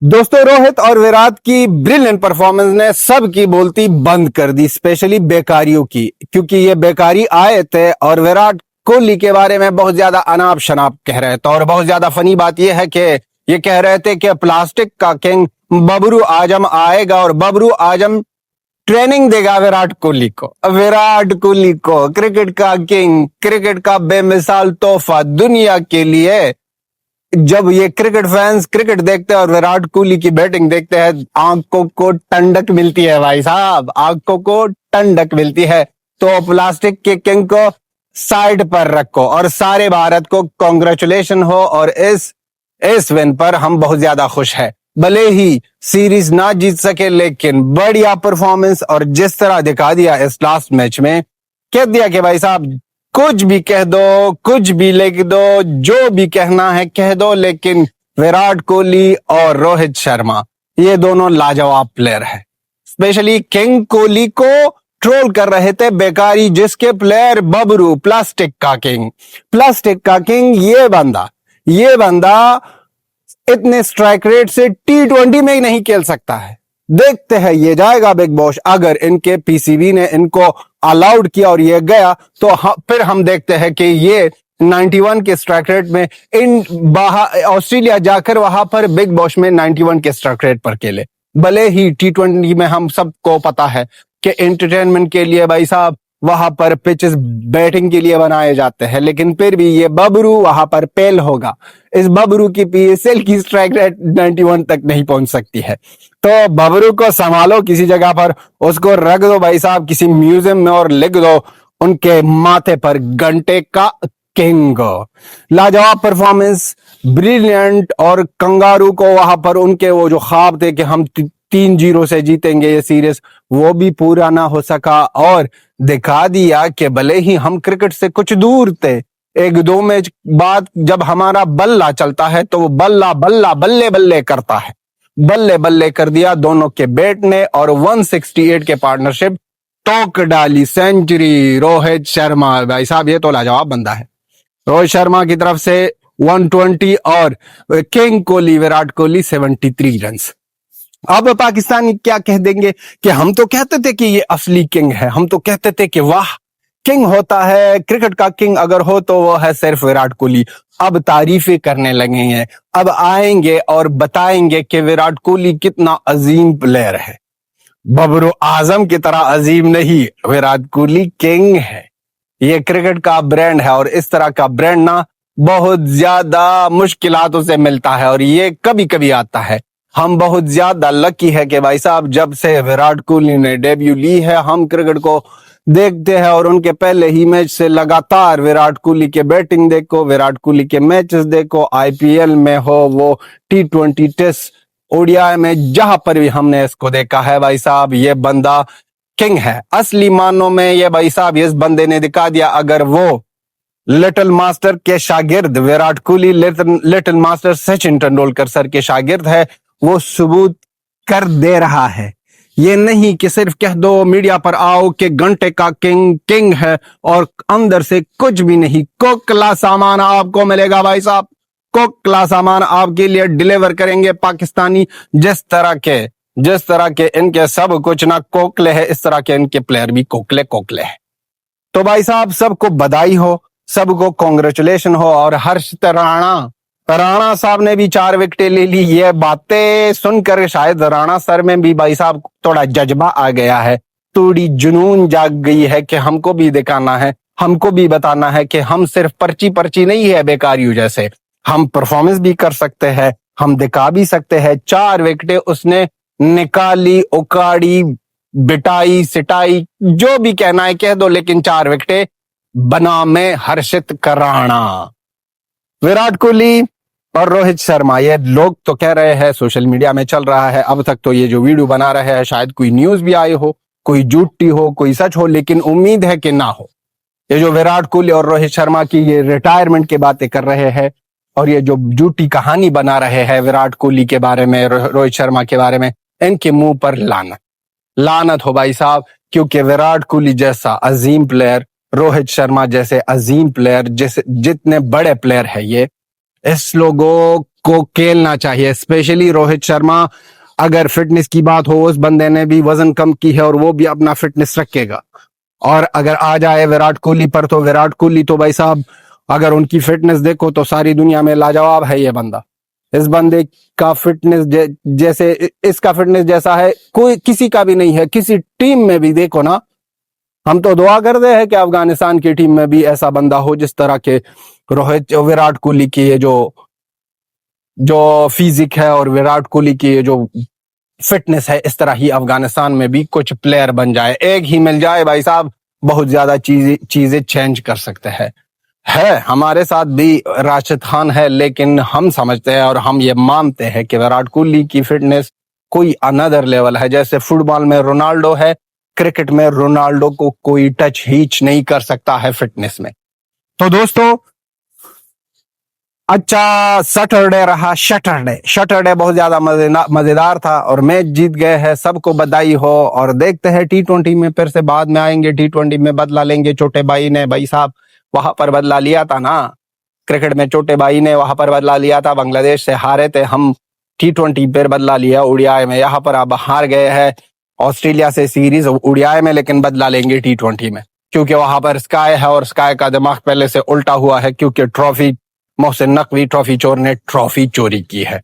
दोस्तों, रोहित और विराट की ब्रिलियंट परफॉर्मेंस ने सबकी बोलती बंद कर दी, स्पेशली बेकारियों की, क्योंकि ये बेकारी आए थे और विराट कोहली के बारे में बहुत ज्यादा अनाप शनाप कह रहे थे। और बहुत ज्यादा फनी बात यह है कि ये कह रहे थे कि प्लास्टिक का किंग बबरू आजम आएगा और बबरू आजम ट्रेनिंग देगा विराट कोहली को। विराट कोहली को, क्रिकेट का किंग, क्रिकेट का बेमिसाल तोहफा दुनिया के लिए। जब ये क्रिकेट फैंस क्रिकेट देखते हैं और विराट कोहली की बैटिंग देखते हैं, आंखों को ठंडक मिलती है भाई साहब, आंखों को ठंडक मिलती है। तो प्लास्टिक के किंग को साइड पर रखो और सारे भारत को कॉन्ग्रेचुलेशन हो। और इस विन पर हम बहुत ज्यादा खुश हैं। भले ही सीरीज ना जीत सके, लेकिन बढ़िया परफॉर्मेंस और जिस तरह दिखा दिया इस लास्ट मैच में, कह दिया कि भाई साहब कुछ भी कह दो, कुछ भी लिख दो, जो भी कहना है कह दो, लेकिन विराट कोहली और रोहित शर्मा ये दोनों लाजवाब प्लेयर है। स्पेशली किंग कोहली को ट्रोल कर रहे थे बेकारी, जिसके प्लेयर बबरू, प्लास्टिक का किंग, प्लास्टिक का किंग। ये बंदा इतने स्ट्राइक रेट से T20 में ही नहीं खेल सकता है। देखते हैं ये जाएगा बिग बॉस, अगर इनके पीसीबी ने इनको अलाउड किया और ये गया तो फिर हम देखते हैं कि ये 91 के स्ट्राइक रेट में ऑस्ट्रेलिया जाकर वहां पर बिग बॉस में 91 के स्ट्राइक रेट पर खेले। भले ही T20 में हम सबको पता है कि एंटरटेनमेंट के लिए भाई साहब वहां पर पिचेस बैटिंग के लिए बनाए जाते हैं, लेकिन फिर भी ये बबरू वहां पर पेल होगा। इस बबरू की PSL की स्ट्राइक रेट 91 तक नहीं पहुंच सकती है। तो बबरू को संभालो किसी जगह पर, उसको रख दो भाई साहब किसी म्यूजियम में और लिख दो उनके माथे पर घंटे का किंग। लाजवाब परफॉर्मेंस, ब्रिलियंट। और कंगारू को वहां पर उनके वो जो ख्वाब थे कि हम 3-0 से जीतेंगे ये सीरीज, वो भी पूरा ना हो सका। और दिखा दिया कि भले ही हम क्रिकेट से कुछ दूर थे, एक दो मैच बाद जब हमारा बल्ला चलता है तो वो बल्ला बल्ला बल्ले बल्ले करता है। बल्ले बल्ले कर दिया दोनों के बैट ने और 168 के पार्टनरशिप टोक डाली, सेंचुरी। रोहित शर्मा भाई साहब ये तो लाजवाब बंदा है। रोहित शर्मा की तरफ से 120 और किंग कोहली विराट कोहली 73 रन। अब पाकिस्तानी क्या कह देंगे कि हम तो कहते थे कि ये असली किंग है, हम तो कहते थे कि वाह किंग होता है, क्रिकेट का किंग अगर हो तो वो है सिर्फ विराट कोहली। अब तारीफें करने लगे हैं, अब आएंगे और बताएंगे कि विराट कोहली कितना अजीम प्लेयर है। बबरू आजम की तरह अजीम नहीं, विराट कोहली किंग है। ये क्रिकेट का ब्रांड है और इस तरह का ब्रांड ना बहुत ज्यादा मुश्किलातों से मिलता है और ये कभी कभी आता है। हम बहुत ज्यादा लकी है कि भाई साहब जब से विराट कोहली ने डेब्यू ली है, हम क्रिकेट को देखते हैं और उनके पहले ही मैच से लगातार विराट कोहली के बैटिंग देखो, विराट कोहली के मैचेस देखो, IPL में हो, वो T20 टेस्ट, ODI में, जहां पर भी हमने इसको देखा है भाई साहब ये बंदा किंग है। असली मानों में ये भाई साहब इस बंदे ने दिखा दिया, अगर वो लिटिल मास्टर के शागिर्द Virat Kohli little master Sachin Tendulkar sir के शागिर्द है, वो सबूत कर दे रहा है। ये नहीं कि सिर्फ कह दो मीडिया पर आओ कि घंटे का किंग किंग है और अंदर से कुछ भी नहीं। कोकला सामान आपको मिलेगा भाई साहब, कोकला सामान आपके लिए डिलीवर करेंगे पाकिस्तानी। जिस तरह के इनके सब कुछ ना कोकले है, इस तरह के इनके प्लेयर भी कोकले कोकले है। तो भाई साहब सबको बधाई हो, सबको कॉन्ग्रेचुलेशन हो। और हर्ष राणा साहब ने भी 4 विकेटें ले ली। ये बातें सुनकर शायद राणा सर में भी भाई साहब थोड़ा जज्बा आ गया है, थोड़ी जुनून जाग गई है कि हमको भी दिखाना है, हमको भी बताना है कि हम सिर्फ पर्ची नहीं है बेकारियों जैसे, हम परफॉर्मेंस भी कर सकते हैं, हम दिखा भी सकते हैं। 4 विकेटें उसने निकाली, उकाड़ी, बिटाई, सिटाई, जो भी कहना है कह दो, लेकिन 4 विकेटें बना में हर्षित कराना। विराट कोहली और रोहित शर्मा, ये लोग तो कह रहे हैं, सोशल मीडिया में चल रहा है, अब तक तो ये जो वीडियो बना रहे हैं शायद कोई न्यूज भी आई हो, कोई झूठी हो, कोई सच हो, लेकिन उम्मीद है कि ना हो। ये जो विराट कोहली और रोहित शर्मा की ये रिटायरमेंट की बातें कर रहे हैं और ये जो झूठी कहानी बना रहे हैं विराट कोहली के बारे में, रोहित शर्मा के बारे में, इनके मुंह पर लानत हो भाई साहब। क्योंकि विराट कोहली जैसा अजीम प्लेयर, रोहित शर्मा जैसे अजीम प्लेयर, जैसे जितने बड़े प्लेयर है ये, इस लोगों को खेलना चाहिए। स्पेशली रोहित शर्मा, अगर फिटनेस की बात हो, उस बंदे ने भी वजन कम की है और वो भी अपना फिटनेस रखेगा। और अगर आ जाए विराट कोहली पर, तो विराट कोहली तो भाई साहब, अगर उनकी फिटनेस देखो तो सारी दुनिया में लाजवाब है ये बंदा। इस बंदे का फिटनेस जैसे इसका फिटनेस जैसा है कोई किसी का भी नहीं है। किसी टीम में भी देखो ना, हम तो दुआ करते हैं कि अफगानिस्तान की टीम में भी ऐसा बंदा हो जिस तरह के विराट कोहली की ये जो जो फिजिक है और विराट कोहली की ये जो फिटनेस है, इस तरह ही अफगानिस्तान में भी कुछ प्लेयर बन जाए। एक ही मिल जाए भाई साहब, बहुत ज्यादा चीजें चेंज कर सकते हैं। हमारे साथ भी राशिद खान है, लेकिन हम समझते हैं और हम ये मानते हैं कि विराट कोहली की फिटनेस कोई अनदर लेवल है। जैसे फुटबॉल में रोनाल्डो है, क्रिकेट में रोनाल्डो को कोई टच हीच नहीं कर सकता है फिटनेस में। तो दोस्तों, अच्छा सैटरडे रहा। सैटरडे बहुत ज्यादा मजेदार था और मैच जीत गए हैं, सबको बधाई हो। और देखते हैं T20 में फिर से बाद में आएंगे, T20 में बदला लेंगे। छोटे भाई ने भाई साहब वहां पर बदला लिया था ना, क्रिकेट में छोटे भाई ने वहां पर बदला लिया था, बांग्लादेश से हारे थे हम। T20 पर बदला लिया ओडीआई में, यहाँ पर अब हार गए हैं ऑस्ट्रेलिया से सीरीज ओडीआई में, लेकिन बदला लेंगे T20 में, क्योंकि वहां पर स्काई है और स्काई का दिमाग पहले से उल्टा हुआ है, क्योंकि ट्रॉफी मोहसिन नकवी ट्रॉफी चोर ने ट्रॉफी चोरी की है।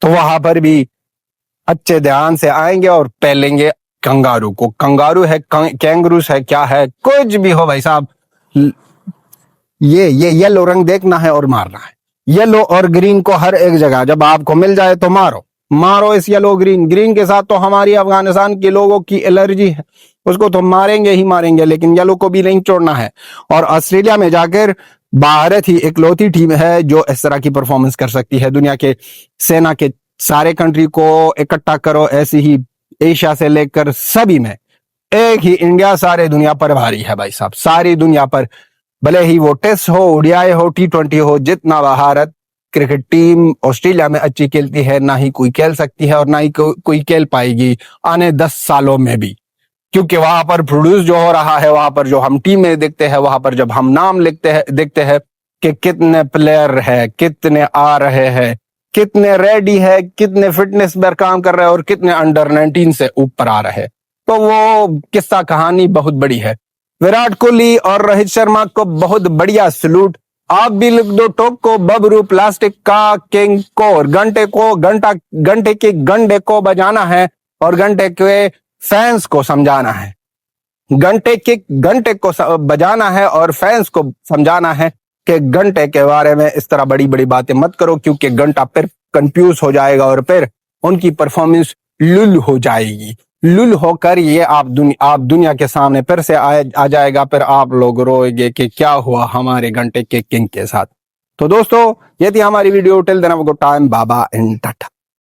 तो वहां पर भी अच्छे ध्यान से आएंगे और पहलेंगे कंगारू को। कंगारू है, कैंगरूस है, क्या है, कुछ भी हो भाई साहब, ये येलो रंग देखना है और मारना है। येलो और ग्रीन को हर एक जगह जब आपको मिल जाए तो मारो इस येलो ग्रीन के साथ। तो हमारी अफगानिस्तान के लोगों की एलर्जी है, उसको तो मारेंगे ही मारेंगे, लेकिन येलो को भी नहीं छोड़ना है। और ऑस्ट्रेलिया में जाकर भारत ही इकलौती टीम है जो इस तरह की परफॉर्मेंस कर सकती है। दुनिया के सेना के सारे कंट्री को इकट्ठा करो, ऐसी ही एशिया से लेकर सभी में एक ही इंडिया सारे दुनिया पर भारी है भाई साहब, सारी दुनिया पर। भले ही वो टेस्ट हो, ओडीआई हो, T20 हो, जितना भारत क्रिकेट टीम ऑस्ट्रेलिया में अच्छी खेलती है, ना ही कोई खेल सकती है और ना ही कोई खेल पाएगी आने 10 सालों में भी। क्योंकि वहां पर प्रोड्यूस जो हो रहा है, वहां पर जो हम टीम में देखते हैं, वहां पर जब हम नाम देखते हैं कि कितने प्लेयर है, कितने आ रहे हैं, कितने रेडी है, कितने फिटनेस पर काम कर रहे हैं और कितने अंडर 19 से ऊपर आ रहे हैं, तो वो किस्सा कहानी बहुत बड़ी है। विराट कोहली और रोहित शर्मा को बहुत बढ़िया सलूट। आप भी लिख दो टोक को बबरू प्लास्टिक का किंग को। घंटे के गंडे को बजाना है और घंटे के फैंस को समझाना है। घंटे को बजाना है और फैंस को समझाना है कि घंटे के बारे में इस तरह बड़ी बड़ी बातें मत करो, क्योंकि घंटा फिर कंफ्यूज हो जाएगा और फिर उनकी परफॉर्मेंस लुल हो जाएगी। लुल होकर ये आप दुनिया के सामने फिर से आ जाएगा, फिर आप लोग रोएंगे कि क्या हुआ हमारे घंटे के किंग के साथ। तो दोस्तों, ये थी हमारी video. Till then have a good time, बाबा एंड टाटा।